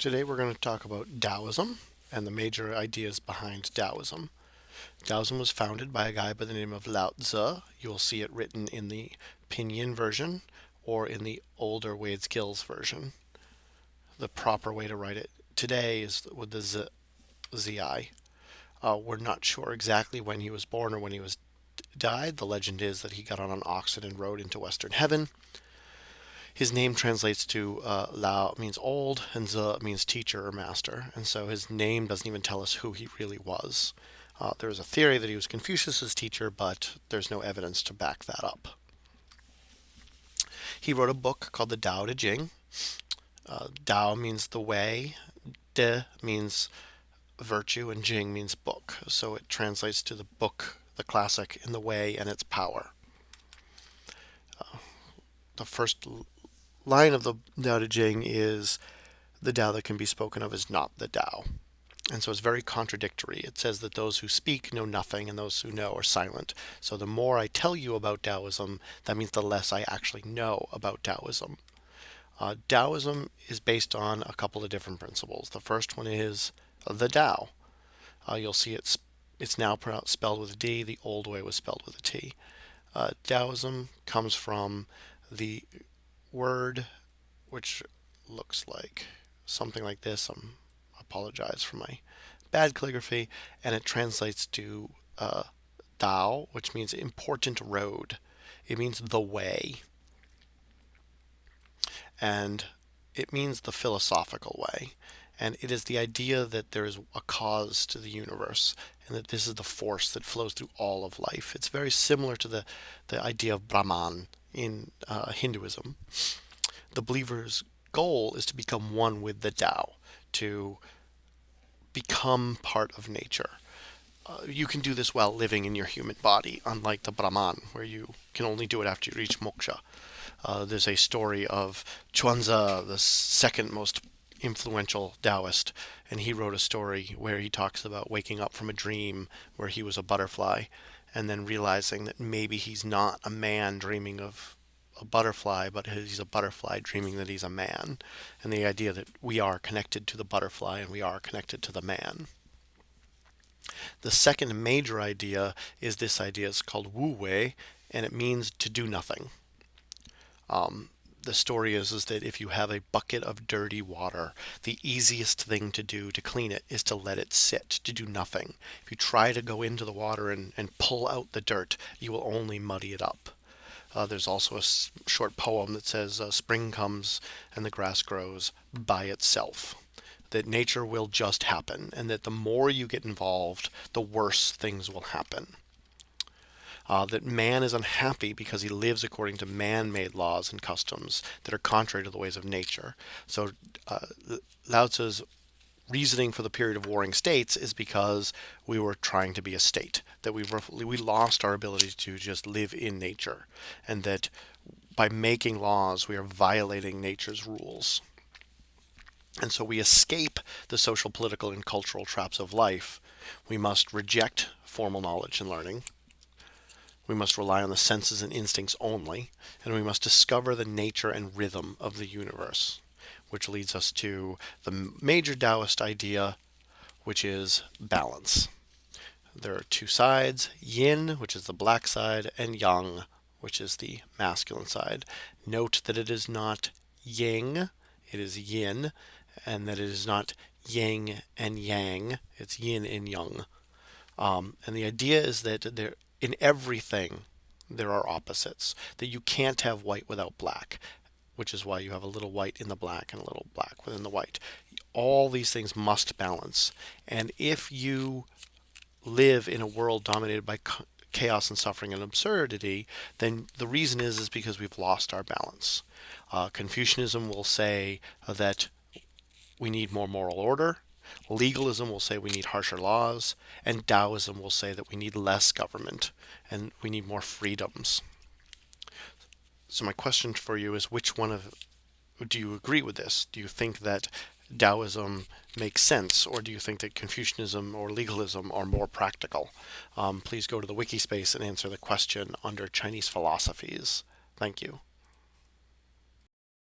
Today we're going to talk about Taoism and the major ideas behind Taoism. Taoism was founded by a guy by the name of Lao Tzu. You'll see it written in the Pinyin version or in the older Wade Skills version. The proper way to write it today is with the ZI. We're not sure exactly when he was born or when he was died. The legend is that he got on an oxen and rode into Western Heaven. His name translates to Lao means old, and Zi means teacher or master, and so his name doesn't even tell us who he really was. There is a theory that he was Confucius's teacher, but there's no evidence to back that up. He wrote a book called the Tao Te Ching. Tao means the way, De means virtue, and Jing means book, so it translates to the book, the classic, in the way and its power. The first line of the Tao Te Ching is the Tao that can be spoken of is not the Tao. And so it's very contradictory. It says that those who speak know nothing and those who know are silent. So the more I tell you about Taoism, that means the less I actually know about Taoism. Taoism is based on a couple of different principles. The first one is the Tao. You'll see it's now spelled with a D. The old way was spelled with a T. Taoism comes from the word which looks like something like this. I apologize for my bad calligraphy, and it translates to Dao, which means important road. It means the way, and it means the philosophical way. And it is the idea that there is a cause to the universe and that this is the force that flows through all of life. It's very similar to the idea of Brahman in Hinduism. The believer's goal is to become one with the Tao, to become part of nature. You can do this while living in your human body, unlike the Brahman, where you can only do it after you reach moksha. There's a story of Chuanzi, the second most influential Taoist, and he wrote a story where he talks about waking up from a dream where he was a butterfly and then realizing that maybe he's not a man dreaming of a butterfly, but he's a butterfly dreaming that he's a man, and the idea that we are connected to the butterfly and we are connected to the man. The second major idea is this idea. It's called Wu Wei, and it means to do nothing. The story is that if you have a bucket of dirty water, the easiest thing to do to clean it is to let it sit, to do nothing. If you try to go into the water and pull out the dirt, you will only muddy it up. There's also a short poem that says, spring comes and the grass grows by itself. That nature will just happen, and that the more you get involved, the worse things will happen. That man is unhappy because he lives according to man-made laws and customs that are contrary to the ways of nature. So Lao Tzu's reasoning for the period of warring states is because we were trying to be a state, that we lost our ability to just live in nature, and that by making laws we are violating nature's rules. And so we escape the social, political, and cultural traps of life. We must reject formal knowledge and learning. We must rely on the senses and instincts only, and we must discover the nature and rhythm of the universe, which leads us to the major Taoist idea, which is balance. There are two sides, yin, which is the black side, and yang, which is the masculine side. Note that it is not yin, it is yin, and that it is not yang and yang, it's yin and yang. And the idea is that in everything there are opposites, that you can't have white without black, which is why you have a little white in the black and a little black within the white. All these things must balance. And if you live in a world dominated by chaos and suffering and absurdity, then the reason is because we've lost our balance. Confucianism will say that we need more moral order. Legalism will say we need harsher laws, and Taoism will say that we need less government and we need more freedoms. So my question for you is, which one of do you agree with this? Do you think that Taoism makes sense, or do you think that Confucianism or legalism are more practical? Please go to the wiki space and answer the question under Chinese philosophies. Thank you.